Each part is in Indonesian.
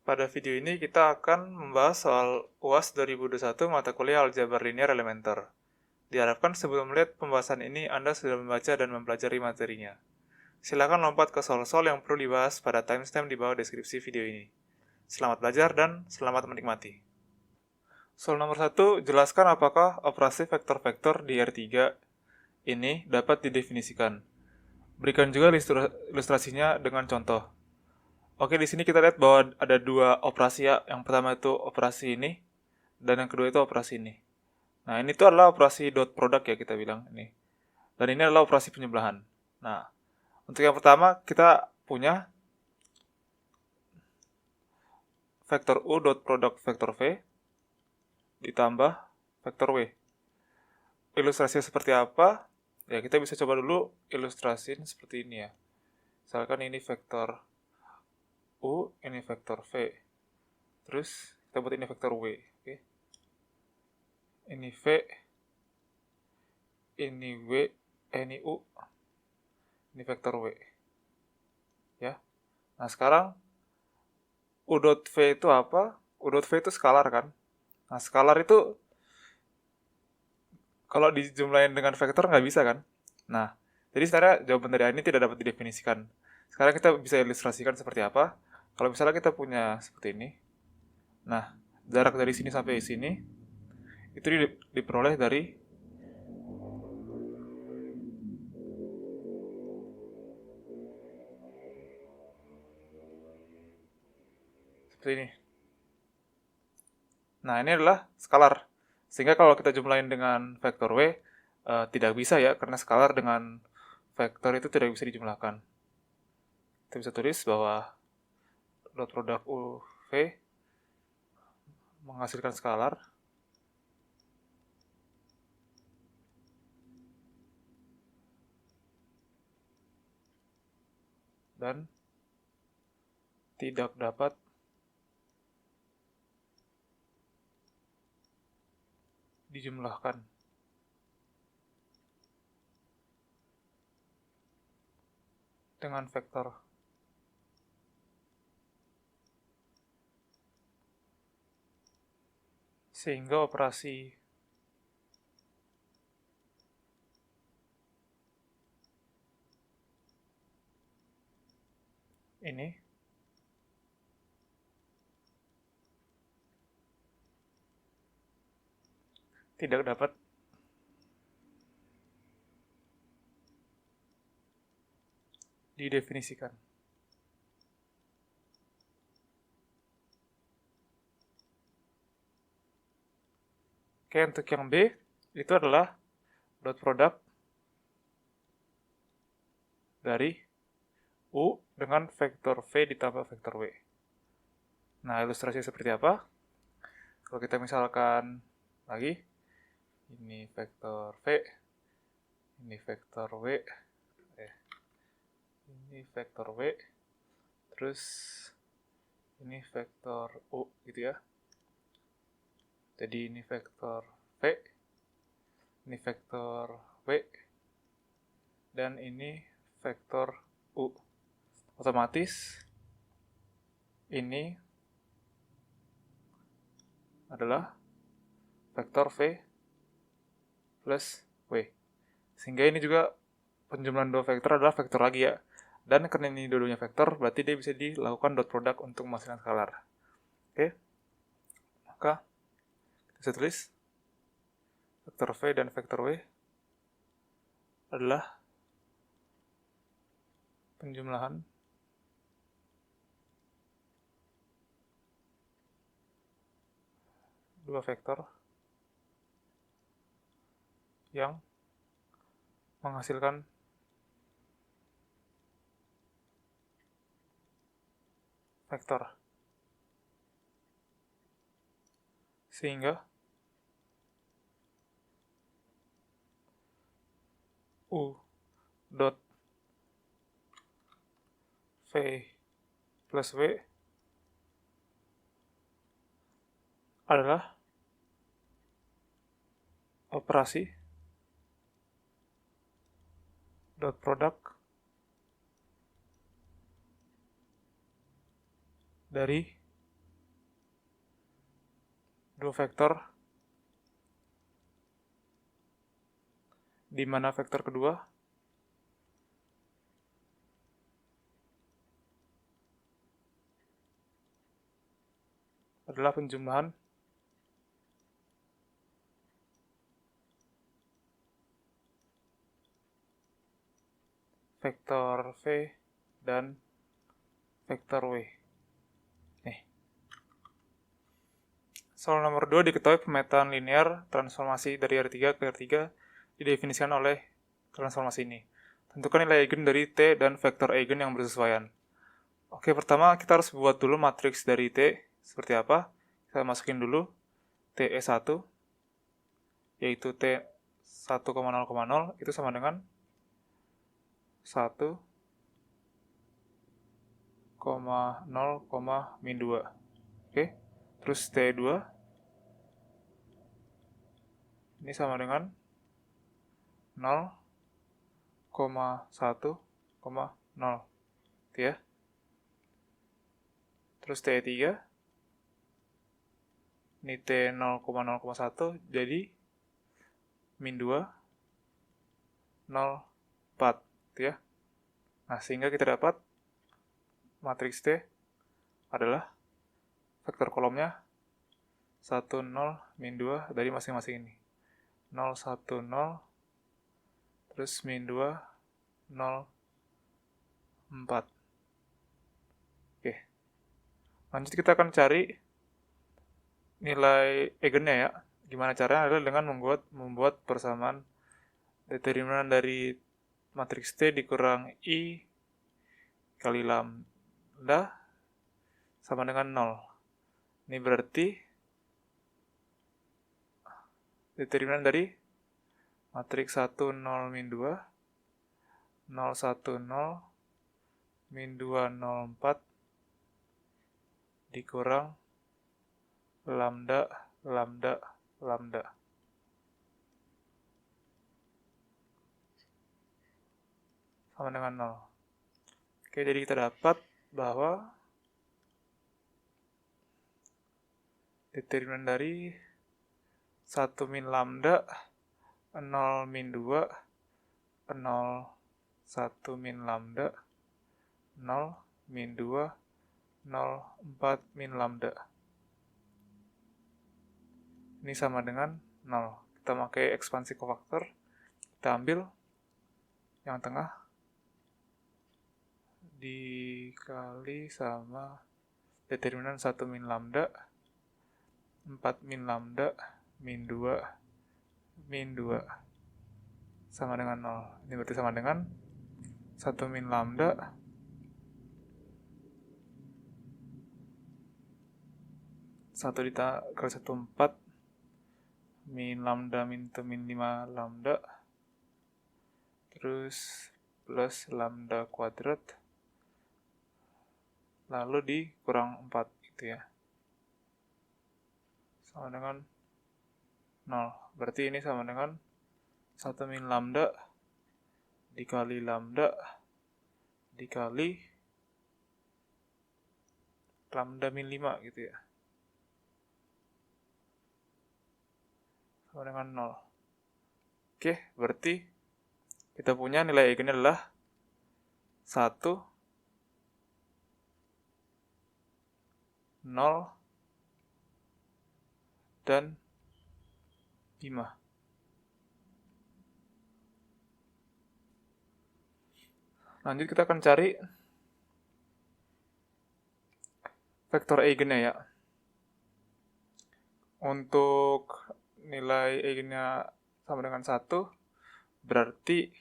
Pada video ini kita akan membahas soal UAS 2021 mata kuliah Aljabar Linear Elementer. Diharapkan sebelum melihat pembahasan ini Anda sudah membaca dan mempelajari materinya. Silakan lompat ke soal-soal yang perlu dibahas pada timestamp di bawah deskripsi video ini. Selamat belajar dan selamat menikmati. Soal nomor 1, jelaskan apakah operasi vektor-vektor di R3 ini dapat didefinisikan. Berikan juga ilustrasinya dengan contoh. Oke, di sini kita lihat bahwa ada dua operasi ya. Yang pertama itu operasi ini, dan yang kedua itu operasi ini. Nah, ini tuh adalah operasi dot product ya kita bilang ini. Dan ini adalah operasi penjumlahan. Nah, untuk yang pertama kita punya vektor U dot product vektor V ditambah vektor W. Ilustrasinya seperti apa? Ya, kita bisa coba dulu ilustrasin seperti ini ya. Misalkan ini vektor U, ini vektor V. Terus kita buat ini vektor W. Oke. Ini V, ini W, ini U, ini vektor W. Ya. Nah, sekarang U dot V itu apa? U dot V itu skalar kan? Nah, skalar itu kalau dijumlahin dengan vektor nggak bisa kan? Nah, jadi sebenarnya jawaban dari A ini tidak dapat didefinisikan. Sekarang kita bisa ilustrasikan seperti apa? Kalau misalnya kita punya seperti ini. Nah, jarak dari sini sampai sini itu diperoleh dari seperti ini. Nah, ini adalah skalar. Sehingga kalau kita jumlahin dengan vektor W, tidak bisa ya, karena skalar dengan vektor itu tidak bisa dijumlahkan. Kita bisa tulis bahwa dot product U V menghasilkan skalar dan tidak dapat dijumlahkan. Dengan vektor. Sehingga operasi ini tidak dapat didefinisikan. Oke, untuk yang B itu adalah dot product dari U dengan vektor V ditambah vektor W. Nah, ilustrasi seperti apa? Kalau kita misalkan lagi, ini vektor V, ini vektor W, ini vektor W, terus ini vektor U gitu ya. Jadi ini vektor V, ini vektor W, dan ini vektor U. Otomatis ini adalah vektor V plus W. Sehingga ini juga penjumlahan dua vektor adalah vektor lagi ya. Dan karena ini dua-duanya vektor, berarti dia bisa dilakukan dot product untuk menghasilkan skalar. Oke. Maka kita bisa tulis vektor V dan vektor W adalah penjumlahan dua vektor yang menghasilkan vektor. Sehingga U dot V plus W adalah operasi dot product dari dua vektor, di mana vektor kedua adalah penjumlahan vektor V dan vektor W. Soal nomor 2 diketahui pemetaan linear transformasi dari R3 ke R3 didefinisikan oleh transformasi ini. Tentukan nilai eigen dari T dan vektor eigen yang bersesuaian. Oke, pertama kita harus buat dulu matriks dari T. Seperti apa? Kita masukin dulu TE1, yaitu T 1,0,0 itu sama dengan 1,0, min 2. Oke, terus T2 ini sama dengan 0,1,0. Gitu ya. Terus T3 ini T 0,0,1 jadi min 2, 0,4 gitu ya. Nah, sehingga kita dapat matriks T adalah vektor kolomnya 1, 0, min 2 dari masing-masing ini. 0, 1, 0, terus min 2, 0, 4. Oke. Lanjut kita akan cari nilai eigennya ya. Gimana caranya adalah dengan membuat persamaan determinan dari matriks T dikurang I kali lambda sama dengan 0. Ini berarti determinan dari matriks 1, 0, min 2, 0, 1, 0, min 2, 0, 4 dikurang lambda, lambda, lambda. Sama dengan 0. Oke, jadi kita dapat bahwa determinan dari 1 min lambda, 0 min 2, 0, 1 min lambda, 0 min 2, 0, 4 min lambda. Ini sama dengan 0. Kita pakai ekspansi kofaktor. Kita ambil yang tengah dikali sama determinan 1 min lambda, 4 min lambda, min 2, min 2. Sama dengan 0. Ini berarti sama dengan 1 min lambda, 1 dikali 1, 4, min lambda min 5 lambda, terus plus lambda kuadrat, lalu dikurang 4 gitu ya. Sama dengan 0. Berarti ini sama dengan 1 min lambda dikali lambda dikali lambda min 5 gitu ya. Sama dengan 0. Oke, berarti kita punya nilai eigennya adalah 1, 0, dan 5. Lanjut kita akan cari vektor eigennya ya. Untuk nilai eigennya sama dengan 1, berarti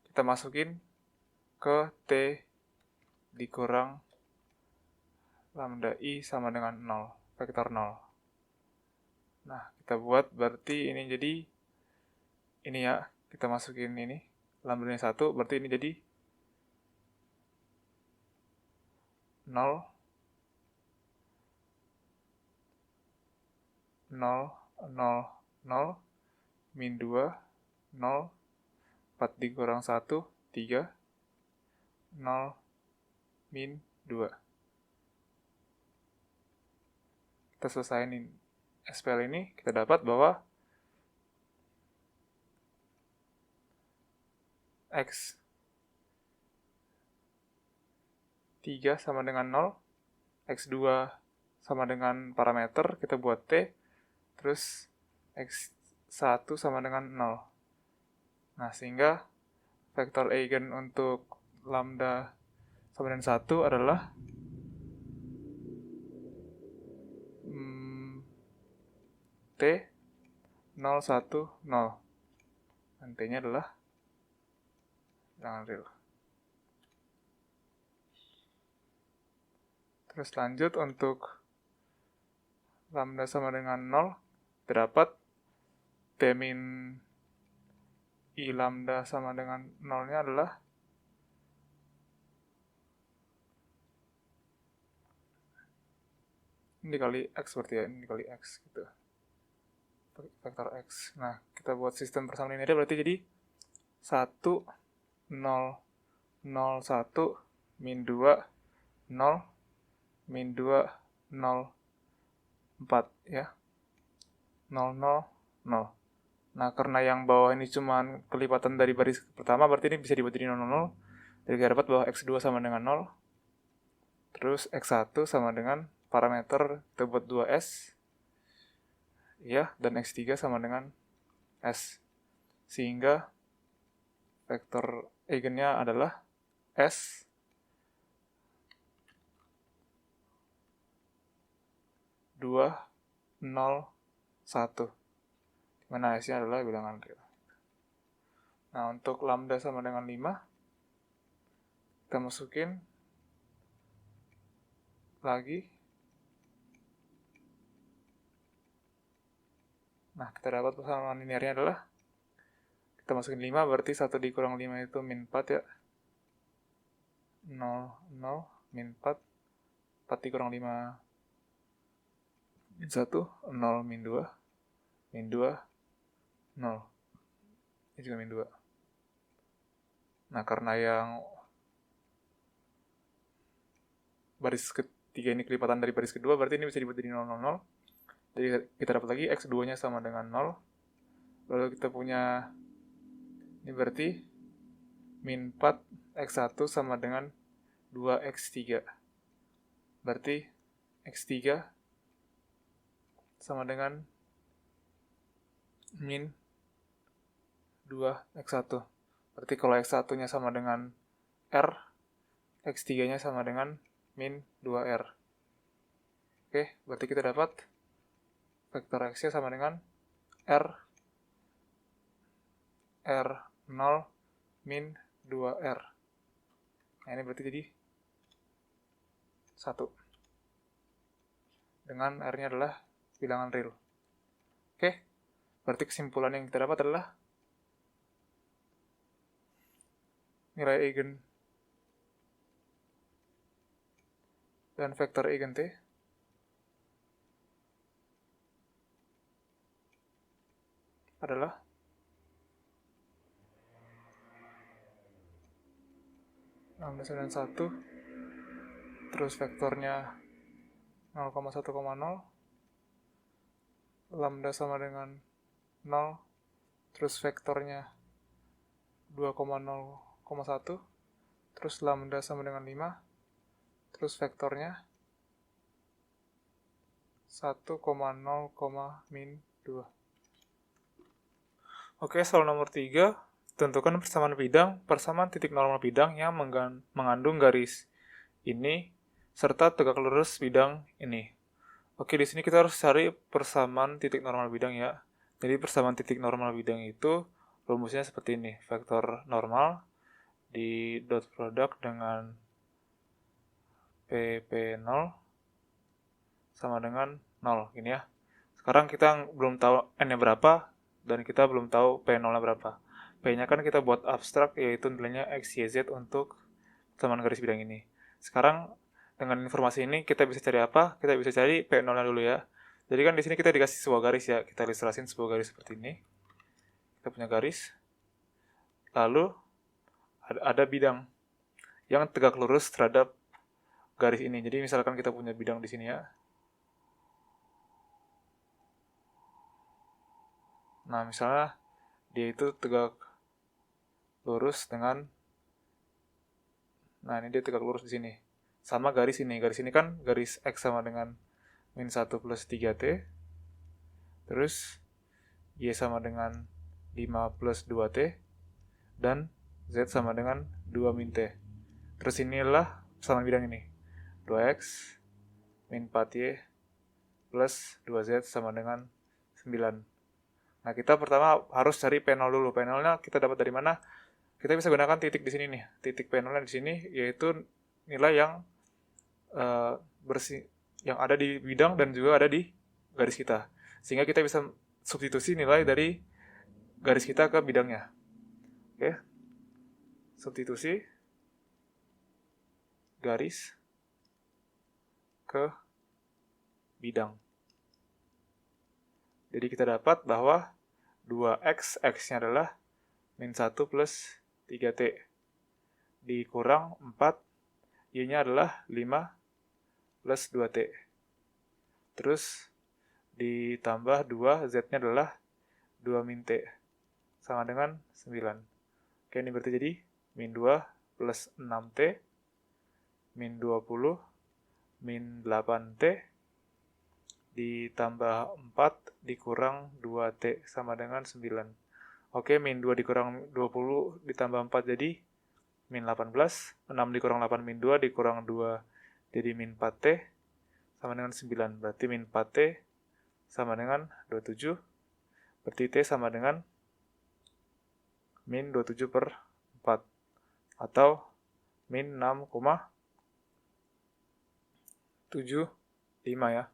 kita masukin ke T dikurang lambda I sama dengan 0, vektor 0. Nah, kita buat berarti ini jadi ini ya, kita masukin ini lambdanya 1, berarti ini jadi 0, 0, 0, 0, min 2, 0, 4 dikurang 1, 3, 0, min 2. Kita selesaiin SPL ini kita dapat bahwa X3 sama dengan 0, X2 sama dengan parameter, kita buat T, terus X1 sama dengan 0. Nah, sehingga vektor eigen untuk lambda sama dengan 1 adalah T 0, 1, 0. Dan T-nya adalah bilangan real. Terus lanjut untuk lambda sama dengan 0, terdapat T min I lambda sama dengan 0-nya adalah ini dikali X berarti ya, ini dikali X gitu. Vektor X. Nah, kita buat sistem persamaan linear berarti jadi 1, 0, 0, 1, min 2, 0, min 2, 0, 4 ya. 0, 0, 0. Nah, karena yang bawah ini cuma kelipatan dari baris pertama, berarti ini bisa dibuat jadi 0, 0, 0. Jadi kita dapat bahwa X2 sama dengan 0. Terus X1 sama dengan parameter kita buat 2S. Ya, dan X3 sama dengan S. Sehingga vektor eigennya adalah S dua, 0, 1. Dimana S-nya adalah bilangan real. Nah, untuk lambda sama dengan 5, kita masukin lagi. Nah, kita dapat persamaan linearnya adalah kita masukin 5, berarti 1 dikurang 5 itu min 4 ya. 0, 0, min 4. 4 dikurang 5 min 1, 0, min 2. Min 2, 0. Ini juga min 2. Nah, karena yang baris ketiga ini kelipatan dari baris kedua, berarti ini bisa dibuat jadi 0, 0, 0. Jadi kita dapat lagi X2-nya sama dengan 0. Lalu kita punya, ini berarti min 4 X1 sama dengan 2X3. Berarti X3 sama dengan min 2X1. Berarti kalau X1-nya sama dengan R, X3-nya sama dengan min 2R. Oke, berarti kita dapat vektor X-nya sama dengan R0 min 2R. Nah, ini berarti jadi 1. Dengan R-nya adalah bilangan real. Oke, berarti kesimpulan yang kita dapat adalah nilai eigen dan vektor eigen T adalah lambda sama dengan 1, terus vektornya 0,1,0, lambda sama dengan 0, terus vektornya 2,0,1, terus lambda sama dengan 5, terus vektornya 1,0, min 2. Oke, soal nomor 3. Tentukan persamaan titik normal bidang yang mengandung garis ini serta tegak lurus bidang ini. Oke, di sini kita harus cari persamaan titik normal bidang ya. Jadi persamaan titik normal bidang itu rumusnya seperti ini. Vektor normal di dot product dengan PP0 sama dengan 0, gini ya. Sekarang kita belum tahu n-nya berapa dan kita belum tahu P0-nya berapa. P-nya kan kita buat abstrak, yaitu nilainya X, Y, Z untuk persamaan garis bidang ini. Sekarang dengan informasi ini kita bisa cari apa? Kita bisa cari P0-nya dulu ya. Jadi kan di sini kita dikasih sebuah garis ya. Kita ilustrasiin sebuah garis seperti ini. Kita punya garis. Lalu ada bidang yang tegak lurus terhadap garis ini. Jadi misalkan kita punya bidang di sini ya. Nah, misalnya dia itu tegak lurus dengan, nah ini dia tegak lurus di sini. Sama garis ini. Garis ini kan garis X sama dengan min 1 plus 3T. Terus Y sama dengan 5 plus 2T. Dan Z sama dengan 2 min T. Terus inilah persamaan bidang ini. 2X min 4Y plus 2Z sama dengan 9. Nah, kita pertama harus cari P0 dulu. P0-nya kita dapat dari mana? Kita bisa gunakan titik di sini nih. Titik P0-nya di sini yaitu nilai yang yang ada di bidang dan juga ada di garis kita. Sehingga kita bisa substitusi nilai dari garis kita ke bidangnya. Oke. Substitusi garis ke bidang. Jadi kita dapat bahwa 2X, X-nya adalah min 1 plus 3T. Dikurang 4, Y-nya adalah 5 plus 2T. Terus ditambah 2, Z-nya adalah 2 min T. Sama dengan 9. Oke, ini berarti jadi min 2 plus 6T, min 20, min 8T, ditambah 4 dikurang 2T sama dengan 9. Oke, min 2 dikurang 20 ditambah 4 jadi min 18. 6 dikurang 8 min 2 dikurang 2 jadi min 4T sama dengan 9. Berarti min 4T sama dengan 27. Berarti T sama dengan min 27 per 4. Atau min 6,75 ya.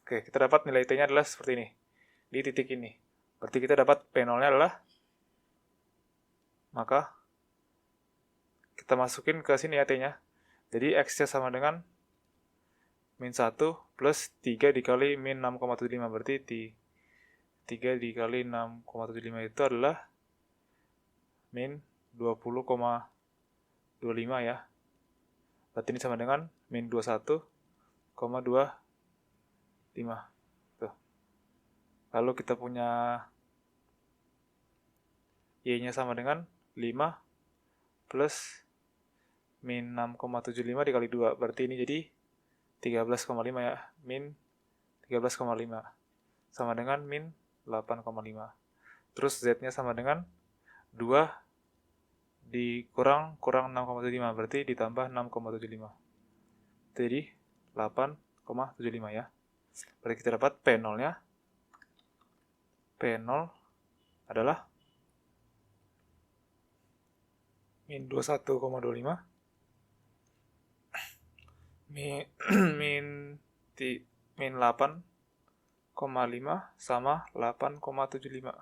Oke, kita dapat nilai T-nya adalah seperti ini. Di titik ini. Berarti kita dapat P0-nya adalah, maka kita masukin ke sini ya T-nya. Jadi X-nya sama dengan min 1 plus 3 dikali min 6,75. Berarti 3 dikali 6,75 itu adalah min 20,25 ya. Berarti ini sama dengan min 21,25. Tuh. Lalu kita punya Y-nya sama dengan 5 plus min 6,75 dikali 2. Berarti ini jadi 13,5 ya. Min 13,5. Sama dengan min 8,5. Terus Z-nya sama dengan 2 dikurang 6,75. Berarti ditambah 6,75. Jadi 8,75 ya. Berarti kita dapat P0-nya. P0 adalah min 21,25 min 8,5 sama 8,75.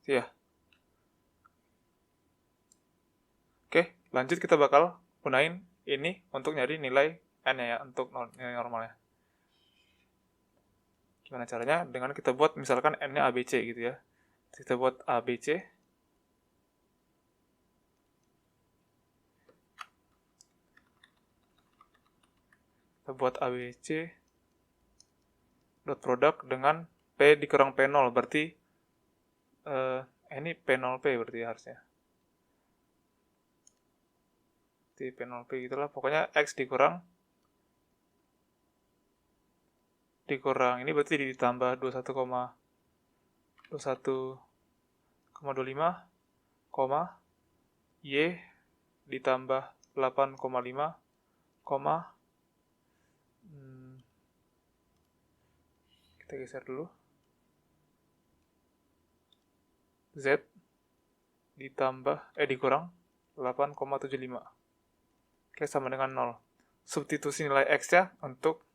Ya. Oke, lanjut kita bakal gunain ini untuk nyari nilai N-nya ya, untuk nilai normalnya. Gimana caranya? Dengan kita buat misalkan N-nya ABC gitu ya. Kita buat ABC. Kita buat ABC dot product dengan P dikurang P0. Berarti ini P0P berarti harusnya. Berarti P0P gitulah. Pokoknya X dikurang ini berarti ditambah 21,25, Y ditambah 8,5, kita geser dulu, Z dikurang 8,75. Oke, sama dengan 0. Substitusi nilai X ya untuk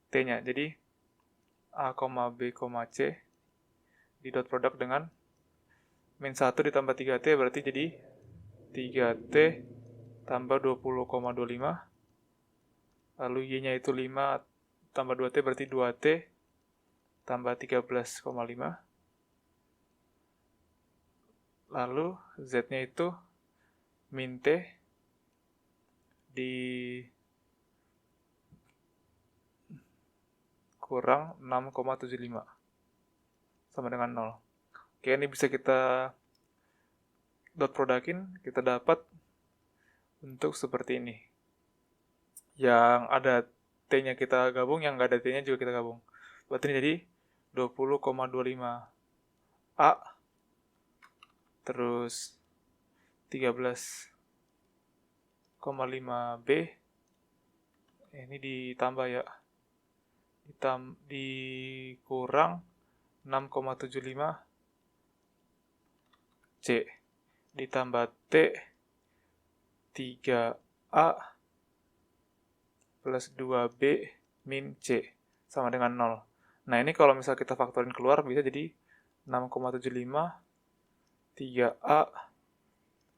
T-nya. Jadi A, B, C di dot product dengan min 1 ditambah 3T berarti jadi 3T tambah 20,25. Lalu Y-nya itu 5 tambah 2T berarti 2T tambah 13,5. Lalu Z-nya itu min T di kurang 6,75. sama dengan 0. Oke, ini bisa kita dot produkin, kita dapat bentuk seperti ini. Yang ada T-nya kita gabung, yang nggak ada T-nya juga kita gabung. Berarti ini jadi 20,25 A, terus 13,5 B, ini ditambah ya, dikurang 6,75 C, ditambah T 3A plus 2B min C sama dengan 0. Nah, ini kalau misal kita faktorin keluar bisa jadi 6,75 3A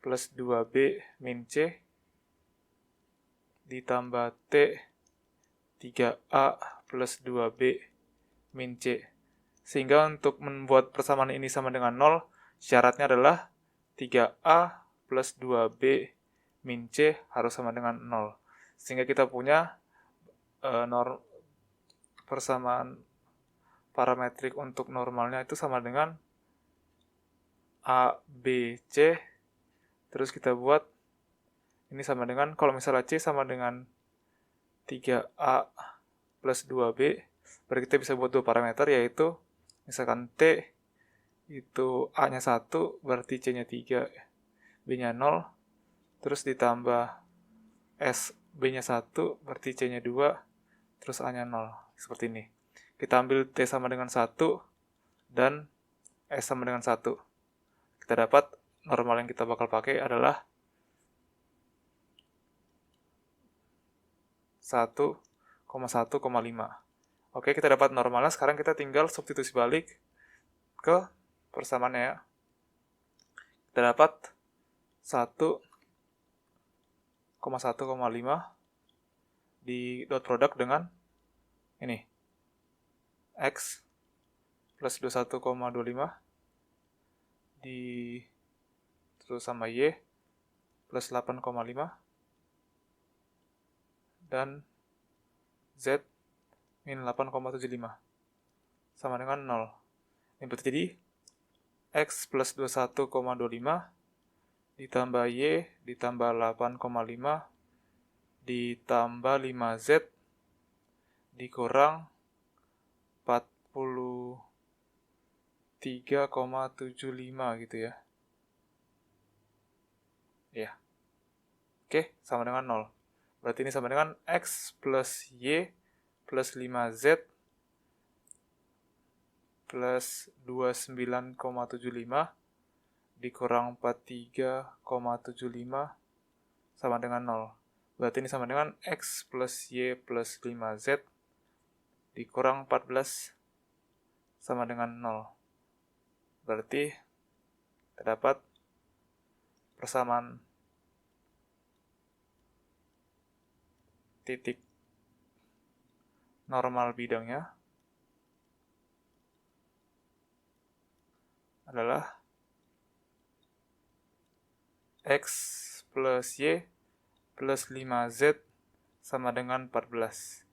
plus 2B min C ditambah T 3A plus 2B min C. Sehingga untuk membuat persamaan ini sama dengan 0, syaratnya adalah 3A plus 2B min C harus sama dengan 0. Sehingga kita punya persamaan parametrik untuk normalnya itu sama dengan A, B, C. Terus kita buat ini sama dengan, kalau misalnya C sama dengan 3A plus 2B, berarti kita bisa buat dua parameter, yaitu misalkan T itu A-nya 1, berarti C-nya 3, B-nya 0, terus ditambah S, B-nya 1, berarti C-nya 2, terus A-nya 0, seperti ini. Kita ambil T sama dengan 1, dan S sama dengan 1. Kita dapat normal yang kita bakal pakai adalah 1,1,5. Oke, kita dapat normalnya. Sekarang kita tinggal substitusi balik ke persamaannya ya. Kita dapat 1,1,5 di dot product dengan ini. X plus 21,25 di terus sama Y plus 8,5 dan Z min 8,75 sama dengan 0. Ini berarti jadi X plus 21,25 ditambah Y ditambah 8,5 ditambah 5Z dikurang 43,75 gitu ya. Ya. Oke, sama dengan 0. Berarti ini sama dengan X plus Y plus 5Z plus 29,75 dikurang 43,75 sama dengan 0. Berarti ini sama dengan X plus Y plus 5Z dikurang 14 sama dengan 0. Berarti terdapat persamaan titik normal bidangnya adalah X plus Y plus 5Z sama dengan 14.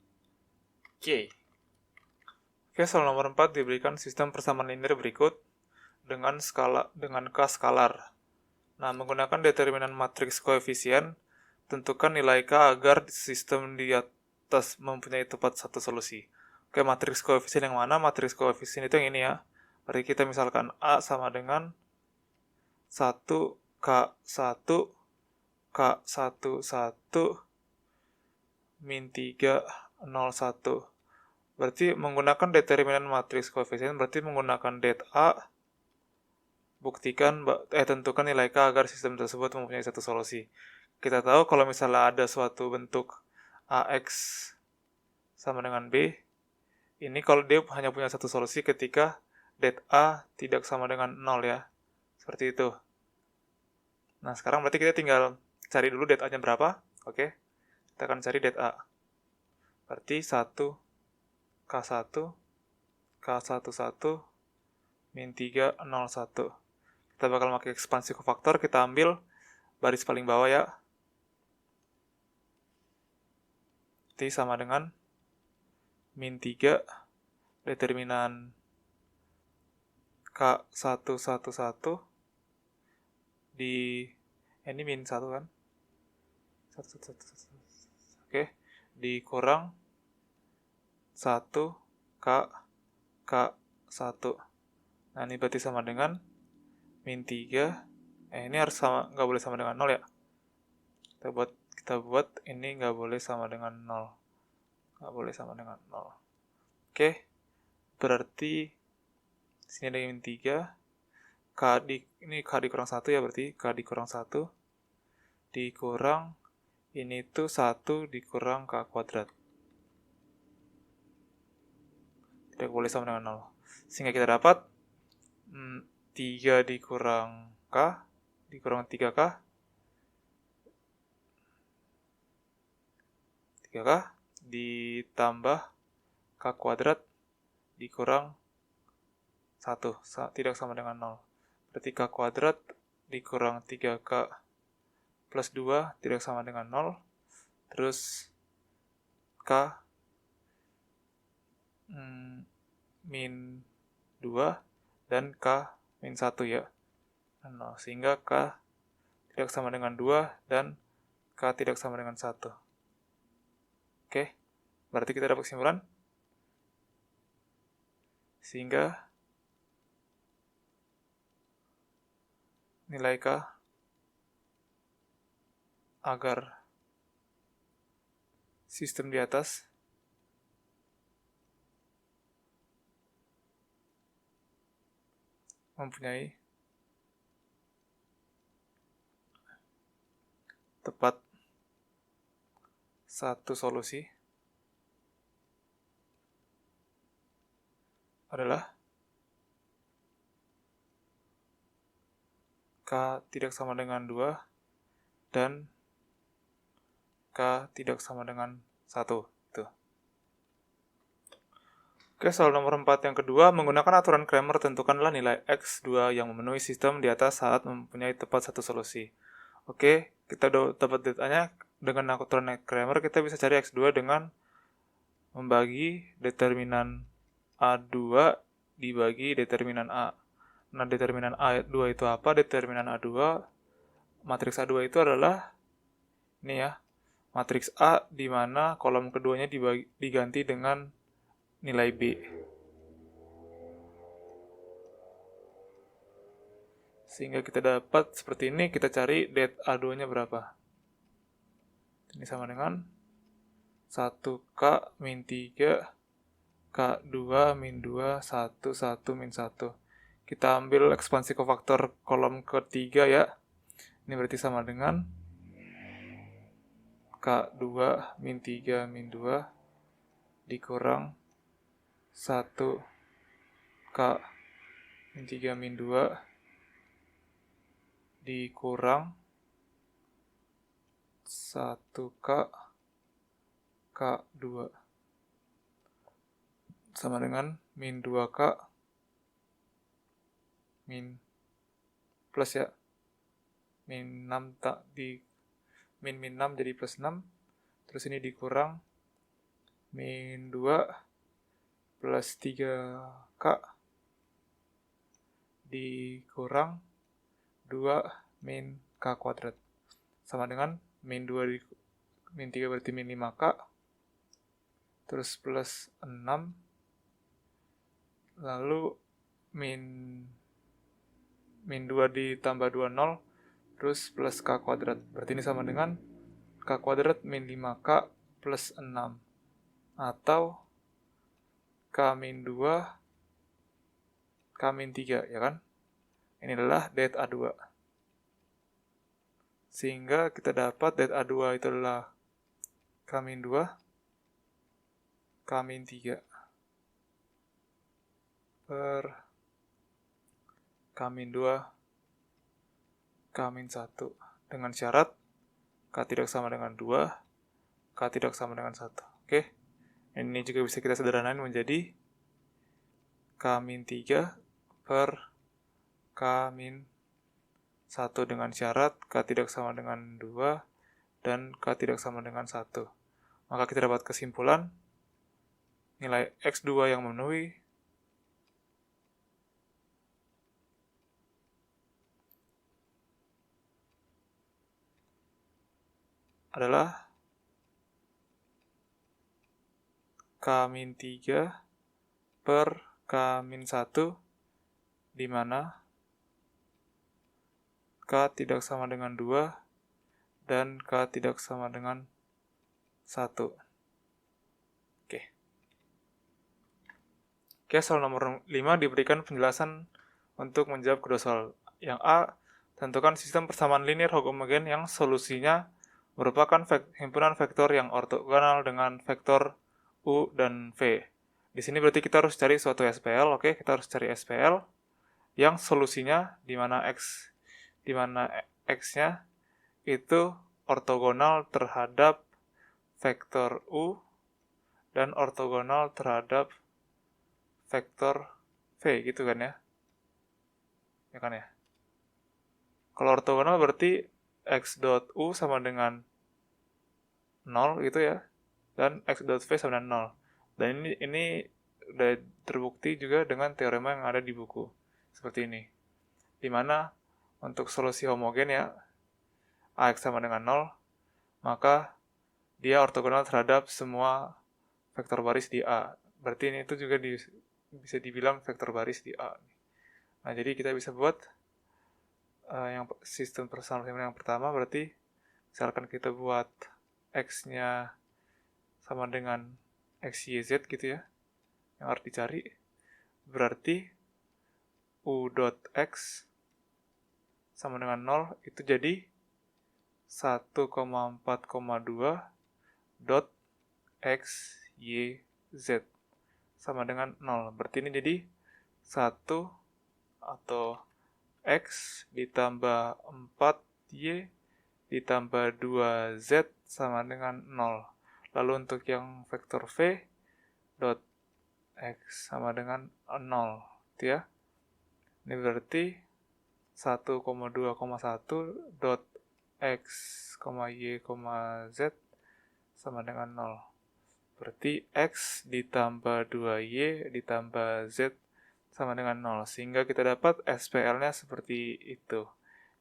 Oke, soal nomor 4 diberikan sistem persamaan linear berikut dengan K skalar. Nah, menggunakan determinan matriks koefisien, tentukan nilai K agar sistem di atas mempunyai tepat satu solusi. Oke, matriks koefisien yang mana? Matriks koefisien itu yang ini ya. Berarti kita misalkan A sama dengan 1, K1, K11, min 3, 0, 1. Berarti menggunakan determinan matriks koefisien, berarti menggunakan det A, tentukan nilai K agar sistem tersebut mempunyai satu solusi. Kita tahu kalau misalnya ada suatu bentuk AX sama dengan B, ini kalau dia hanya punya satu solusi ketika det A tidak sama dengan 0 ya. Seperti itu. Nah, sekarang berarti kita tinggal cari dulu det A-nya berapa. Oke. Kita akan cari det A. Berarti 1, K1, K11, min 3, 0, 1. Kita bakal pakai ekspansi kofaktor, kita ambil baris paling bawah ya. T sama dengan min 3, determinan K111 ini min 1 kan? 1. Oke, dikurang 1 K1. Nah, ini berarti sama dengan min 3. Ini harus sama, nggak boleh sama dengan 0 ya. Kita buat ini nggak boleh sama dengan 0. Nggak boleh sama dengan 0. Oke, berarti sini ada min 3. Ini K dikurang 1 ya, berarti K dikurang 1 dikurang ini tuh 1 dikurang K kuadrat. Tidak boleh sama dengan 0. Sehingga kita dapat 3 dikurang K dikurang 3K 3K ditambah K kuadrat dikurang 1 tidak sama dengan 0. Berarti K kuadrat dikurang 3K plus 2 tidak sama dengan 0. Terus K min 2 dan K min 1 ya. 0. Sehingga K tidak sama dengan 2 dan K tidak sama dengan 1. Oke, berarti kita dapat kesimpulan. Sehingga nilai K agar sistem di atas mempunyai tepat satu solusi adalah K tidak sama dengan 2 dan K tidak sama dengan 1. Itu. Oke, soal nomor 4 yang kedua, menggunakan aturan Cramer tentukanlah nilai X2 yang memenuhi sistem di atas saat mempunyai tepat satu solusi. Oke, kita udah dapat datanya. Dengan aturan Cramer kita bisa cari X2 dengan membagi determinan A2 dibagi determinan A. Nah, determinan A2 itu apa? Determinan A2, matriks A2 itu adalah ini ya, matriks A di mana kolom keduanya diganti dengan nilai B. Sehingga kita dapat seperti ini, kita cari det A2-nya berapa. Ini sama dengan 1K min 3, K2 min 2, 1, 1 min 1. Kita ambil ekspansi kofaktor kolom ketiga ya. Ini berarti sama dengan K2 min 3 min 2 dikurang 1K min 3 min 2 dikurang 1K K2 sama dengan min 2K min plus ya, min 6 min 6 jadi plus 6, terus ini dikurang min 2 plus 3K dikurang 2 min K kuadrat sama dengan min 3 berarti min 5K terus plus 6 lalu min 2 ditambah 2 0 terus plus K kuadrat. Berarti ini sama dengan K kuadrat min 5K plus 6 atau K min 2 K min 3 ya kan. Ini adalah det A2. Sehingga kita dapat det A2 itu adalah K min 2 K min 3 per K min 2 K min 1 dengan syarat K tidak sama dengan 2, K tidak sama dengan 1. Oke. Ini juga bisa kita sederhanain menjadi K min 3 per K min 1 dengan syarat K tidak sama dengan 2 dan K tidak sama dengan 1. Maka kita dapat kesimpulan nilai X2 yang memenuhi adalah K-3 per K-1, di mana K tidak sama dengan 2 dan K tidak sama dengan 1. Oke, soal nomor 5 diberikan penjelasan untuk menjawab kedua soal. Yang A, tentukan sistem persamaan linear homogen yang solusinya merupakan himpunan vektor yang ortogonal dengan vektor U dan V. Di sini berarti kita harus cari suatu SPL, oke? Kita harus cari SPL yang solusinya di mana X-nya itu ortogonal terhadap vektor U dan ortogonal terhadap vektor V, gitu kan ya? Ya kan ya? Kalau ortogonal berarti X dot U sama dengan 0 gitu ya, dan X dot V sama dengan 0. Dan ini udah terbukti juga dengan teorema yang ada di buku. Seperti ini. Dimana untuk solusi homogen ya, AX sama dengan 0, maka dia ortogonal terhadap semua vektor baris di A. Berarti ini itu juga bisa dibilang vektor baris di A. Nah, jadi kita bisa buat yang sistem persamaan yang pertama, berarti misalkan kita buat X-nya sama dengan XYZ gitu ya, yang harus dicari. Berarti U dot X sama dengan 0 itu jadi 1,4,2 dot XYZ sama dengan 0. Berarti ini jadi 1 atau X ditambah 4Y ditambah 2Z sama dengan 0. Lalu untuk yang vektor V dot X sama dengan 0, gitu ya. Ini berarti 1,2,1 dot X, Y, Z sama dengan 0. Berarti X ditambah 2Y ditambah Z sama dengan 0. Sehingga kita dapat SPL-nya seperti itu,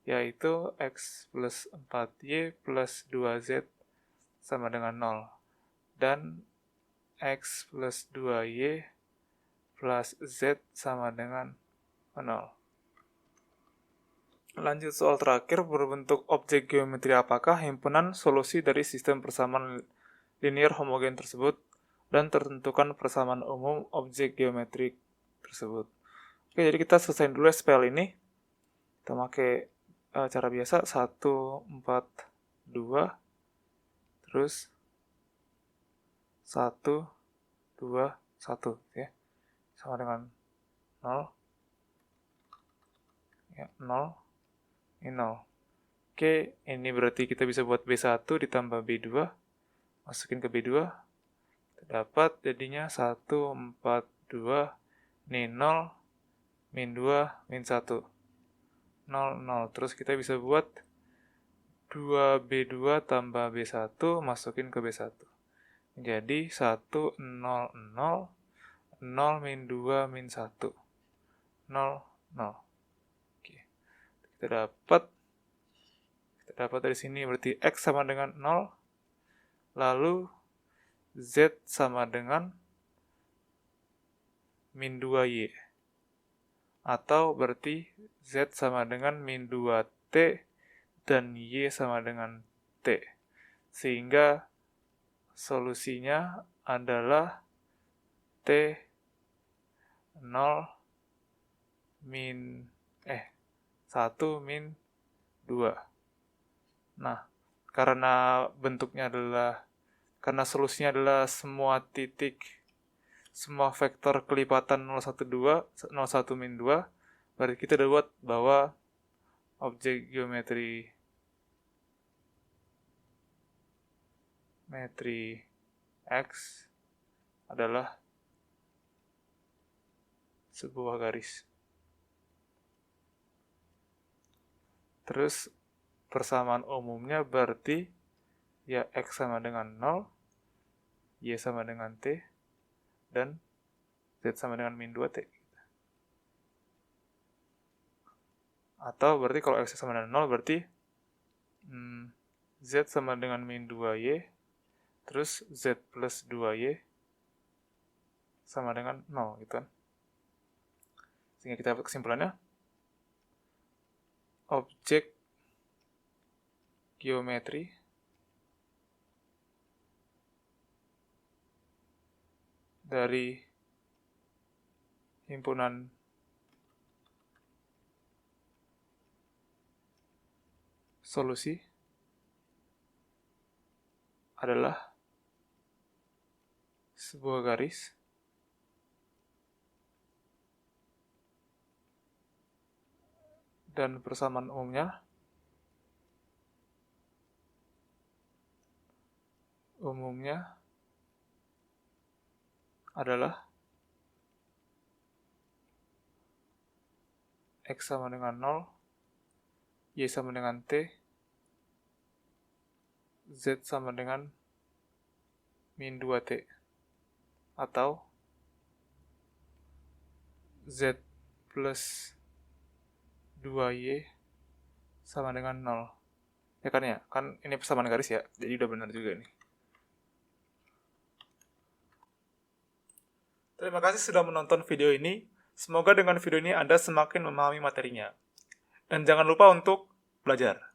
yaitu X plus 4Y plus 2Z sama dengan 0. Dan X plus 2Y plus Z sama dengan 0. Lanjut soal terakhir, berbentuk objek geometri apakah himpunan solusi dari sistem persamaan linear homogen tersebut dan tertentukan persamaan umum objek geometrik tersebut. Oke, jadi kita selesaiin dulu SPL ini. Kita pakai cara biasa 1, 4, 2 terus 1, 2, 1 ya. Sama dengan 0. Ya, 0. Ini 0. Oke, ini berarti kita bisa buat B1 ditambah B2. Masukin ke B2. Kita dapat jadinya 1, 4, 2. Ini 0, min 2, min 1. 0, 0. Terus kita bisa buat 2B2 tambah B1 masukin ke B1. Jadi 1, 0, 0. 0 min 2 min 1. 0, 0. Oke. Kita dapat dari sini berarti X sama dengan 0. Lalu Z sama dengan min 2Y. Atau berarti Z sama dengan min 2T dan Y sama dengan T. Sehingga solusinya adalah T 0 min 1 min 2. Nah, karena solusinya adalah semua vektor kelipatan 0,1 min 2, berarti kita udah buat bahwa objek geometri X adalah sebuah garis. Terus persamaan umumnya berarti ya X sama dengan 0, Y sama dengan T, dan Z sama dengan min 2T. Atau berarti kalau X sama dengan 0 berarti Z sama dengan min 2Y, terus Z plus 2Y sama dengan 0, gitu kan. Sehingga kita dapat kesimpulannya, objek geometri dari himpunan solusi adalah sebuah garis dan persamaan umumnya adalah X sama dengan 0, Y sama dengan T, Z sama dengan min 2T, atau Z plus 2Y sama dengan 0. Ya kan ya? Kan ini persamaan garis ya, jadi udah benar juga nih. Terima kasih sudah menonton video ini. Semoga dengan video ini Anda semakin memahami materinya. Dan jangan lupa untuk belajar.